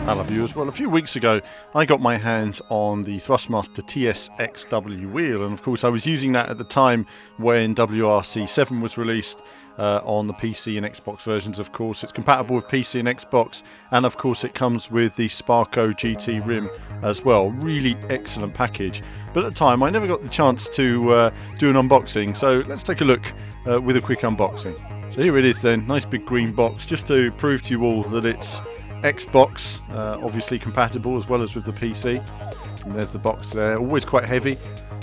Hello viewers. Well, a few weeks ago I got my hands on the Thrustmaster TSXW wheel, and of course I was using that at the time when WRC7 was released on the PC and Xbox versions. Of course it's compatible with PC and Xbox, and of course it comes with the Sparco GT rim as well. Really excellent package, but at the time I never got the chance to do an unboxing, so let's take a look with a quick unboxing. So here it is then, nice big green box, just to prove to you all that it's Xbox, obviously compatible as well as with the PC. And there's the box there, always quite heavy,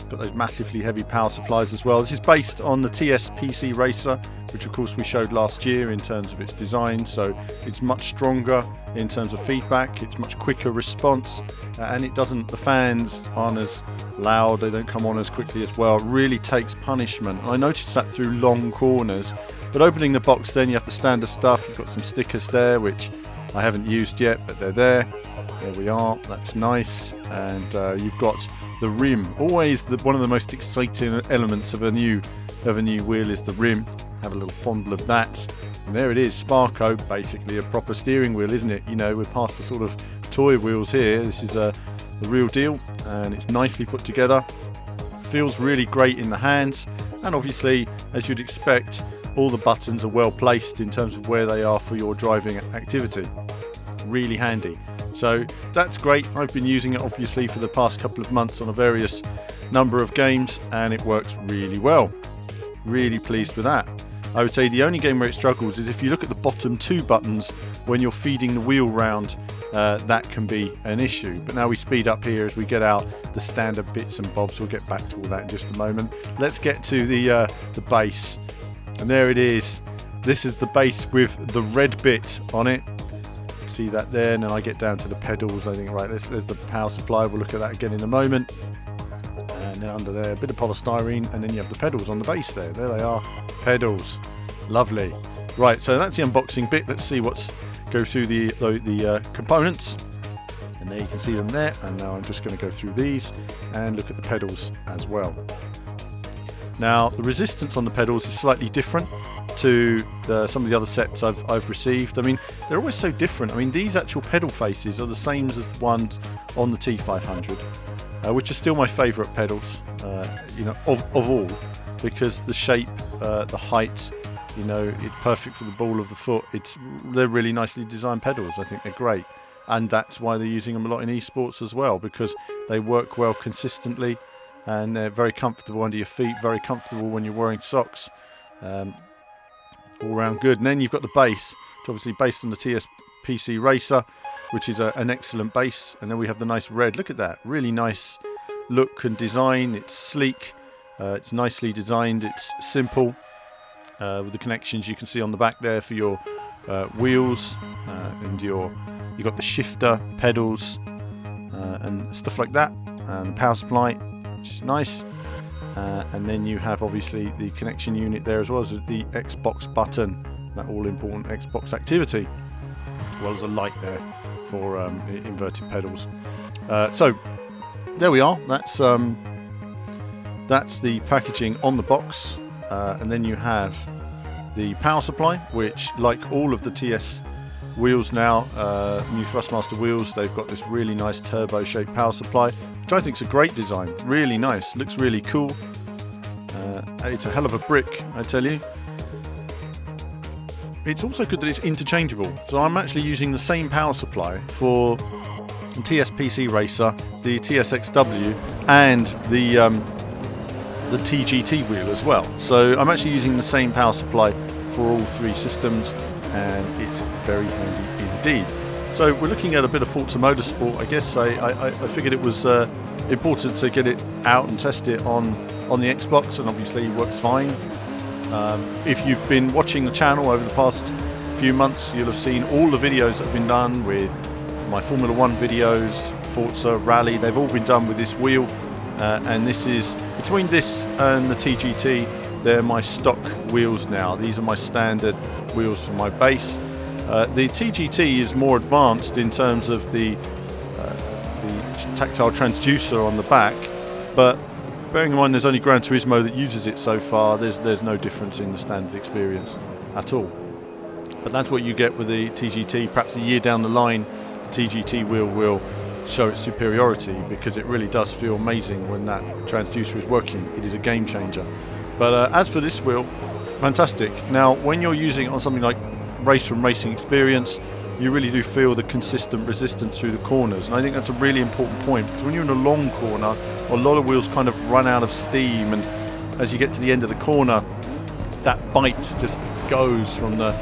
got those massively heavy power supplies as well. This is based on the TSPC Racer, which of course we showed last year in terms of its design, so it's much stronger in terms of feedback, it's much quicker response, and the fans aren't as loud, they don't come on as quickly as well. It really takes punishment. I noticed that through long corners, but opening the box then you have the standard stuff. You've got some stickers there which I haven't used yet, but they're there. There we are, that's nice. And you've got the rim. Always one of the most exciting elements of a new wheel is the rim. Have a little fondle of that. And there it is, Sparco, basically a proper steering wheel, isn't it? You know, we're past the sort of toy wheels here. This is the real deal, and it's nicely put together. Feels really great in the hands, and obviously, as you'd expect, all the buttons are well placed in terms of where they are for your driving activity. Really handy. So that's great. I've been using it obviously for the past couple of months on a various number of games, and it works really well. Really pleased with that. I would say the only game where it struggles is if you look at the bottom two buttons when you're feeding the wheel round. That can be an issue, but now we speed up here as we get out the standard bits and bobs. We'll get back to all that in just a moment. Let's get to the base. And there it is. This is the base with the red bit on it. See that there, and then I get down to the pedals. I think, right, there's the power supply. We'll look at that again in a moment. And then under there, a bit of polystyrene, and then you have the pedals on the base there. There they are, pedals. Lovely. Right, so that's the unboxing bit. Let's see go through the components. And there you can see them there. And now I'm just going to go through these and look at the pedals as well. Now, the resistance on the pedals is slightly different to some of the other sets I've received. I mean, they're always so different. I mean, these actual pedal faces are the same as the ones on the T500, which are still my favourite pedals, you know, of all, because the shape, the height, you know, it's perfect for the ball of the foot. They're really nicely designed pedals. I think they're great, and that's why they're using them a lot in esports as well, because they work well consistently. And they're very comfortable under your feet, very comfortable when you're wearing socks. All round good. And then you've got the base, which obviously based on the TSPC Racer, which is an excellent base. And then we have the nice red. Look at that, really nice look and design. It's sleek, it's nicely designed, it's simple. With the connections you can see on the back there for your wheels, and you've got the shifter, pedals, and stuff like that, and power supply, which is nice. And then you have obviously the connection unit there, as well as the Xbox button, that all important Xbox activity, as well as a light there for inverted pedals. So there we are. That's the packaging on the box, and then you have the power supply, which, like all of the TS wheels now, new Thrustmaster wheels, they've got this really nice turbo shaped power supply, which I think is a great design. Really nice, looks really cool. It's a hell of a brick, I tell you. It's also good that it's interchangeable, so I'm actually using the same power supply for the TSPC Racer, the TSXW, and the TGT wheel as well. So I'm actually using the same power supply for all three systems, and it's very handy indeed. So we're looking at a bit of Forza Motorsport. I guess I figured it was important to get it out and test it on the Xbox, and obviously it works fine. If you've been watching the channel over the past few months, you'll have seen all the videos that have been done with my Formula 1 videos, Forza, Rally. They've all been done with this wheel, and this is, between this and the TGT, they're my stock wheels now. These are my standard wheels for my base. The TGT is more advanced in terms of the tactile transducer on the back, but bearing in mind there's only Gran Turismo that uses it so far, there's no difference in the standard experience at all. But that's what you get with the TGT. Perhaps a year down the line TGT wheel will show its superiority, because it really does feel amazing when that transducer is working. It is a game changer. But as for this wheel, fantastic. Now when you're using it on something like Race from Racing Experience, you really do feel the consistent resistance through the corners, and I think that's a really important point, because when you're in a long corner, a lot of wheels kind of run out of steam, and as you get to the end of the corner, that bite just goes from the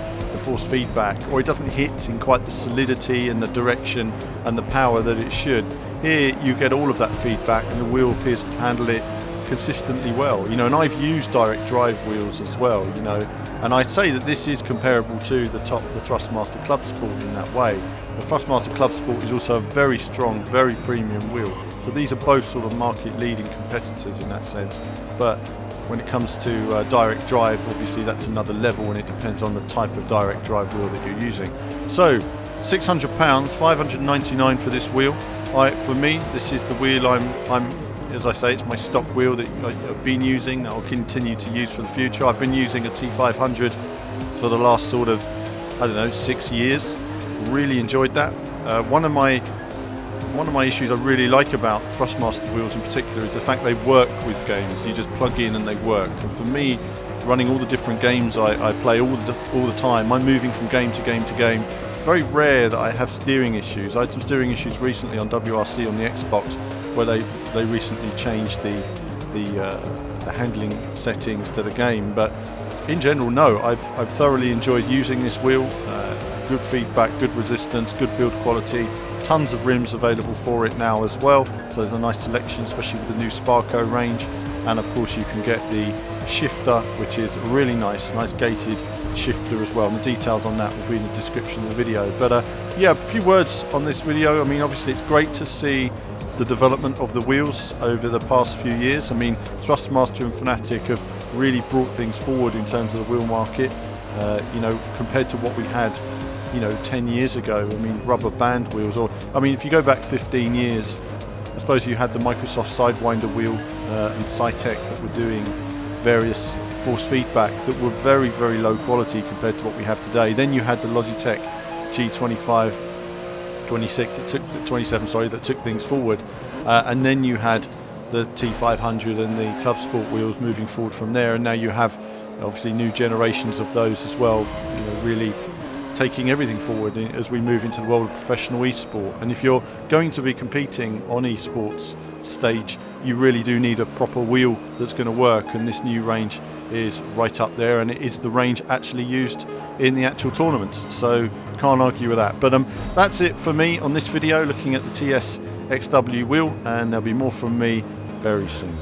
force feedback, or it doesn't hit in quite the solidity and the direction and the power that it should. Here you get all of that feedback, and the wheel appears to handle it consistently well, you know. And I've used direct drive wheels as well, you know, and I'd say that this is comparable to the Thrustmaster Club Sport in that way. The Thrustmaster Club Sport is also a very strong, very premium wheel, so these are both sort of market leading competitors in that sense. But when it comes to direct drive, obviously that's another level, and it depends on the type of direct drive wheel that you're using. So £600, $599 for this wheel. For me, this is the wheel as I say, it's my stock wheel that I've been using, that I'll continue to use for the future. I've been using a T500 for the last sort of, I don't know, 6 years. Really enjoyed that. One of my issues I really like about Thrustmaster wheels in particular is the fact they work with games. You just plug in and they work. And for me, running all the different games I play all the time, I'm moving from game to game to game. It's very rare that I have steering issues. I had some steering issues recently on WRC on the Xbox, where they recently changed the handling settings to the game. But in general, no, I've thoroughly enjoyed using this wheel. Good feedback, good resistance, good build quality. Tons of rims available for it now as well, so there's a nice selection, especially with the new Sparco range. And of course you can get the shifter, which is really nice gated shifter as well, and the details on that will be in the description of the video. But yeah, a few words on this video. I mean, obviously it's great to see the development of the wheels over the past few years. I mean, Thrustmaster and Fanatec have really brought things forward in terms of the wheel market, you know, compared to what we had, you know, 10 years ago. I mean, rubber band wheels, or I mean, if you go back 15 years, I suppose you had the Microsoft Sidewinder wheel and Cytec that were doing various force feedback that were very, very low quality compared to what we have today. Then you had the Logitech G25, 26, that took 27, sorry, that took things forward, and then you had the T500 and the Club Sport wheels moving forward from there, and now you have obviously new generations of those as well, you know, really taking everything forward as we move into the world of professional esports. And if you're going to be competing on esports stage, you really do need a proper wheel that's going to work, and this new range is right up there, and it is the range actually used in the actual tournaments, so can't argue with that. But that's it for me on this video, looking at the TSXW wheel, and there'll be more from me very soon.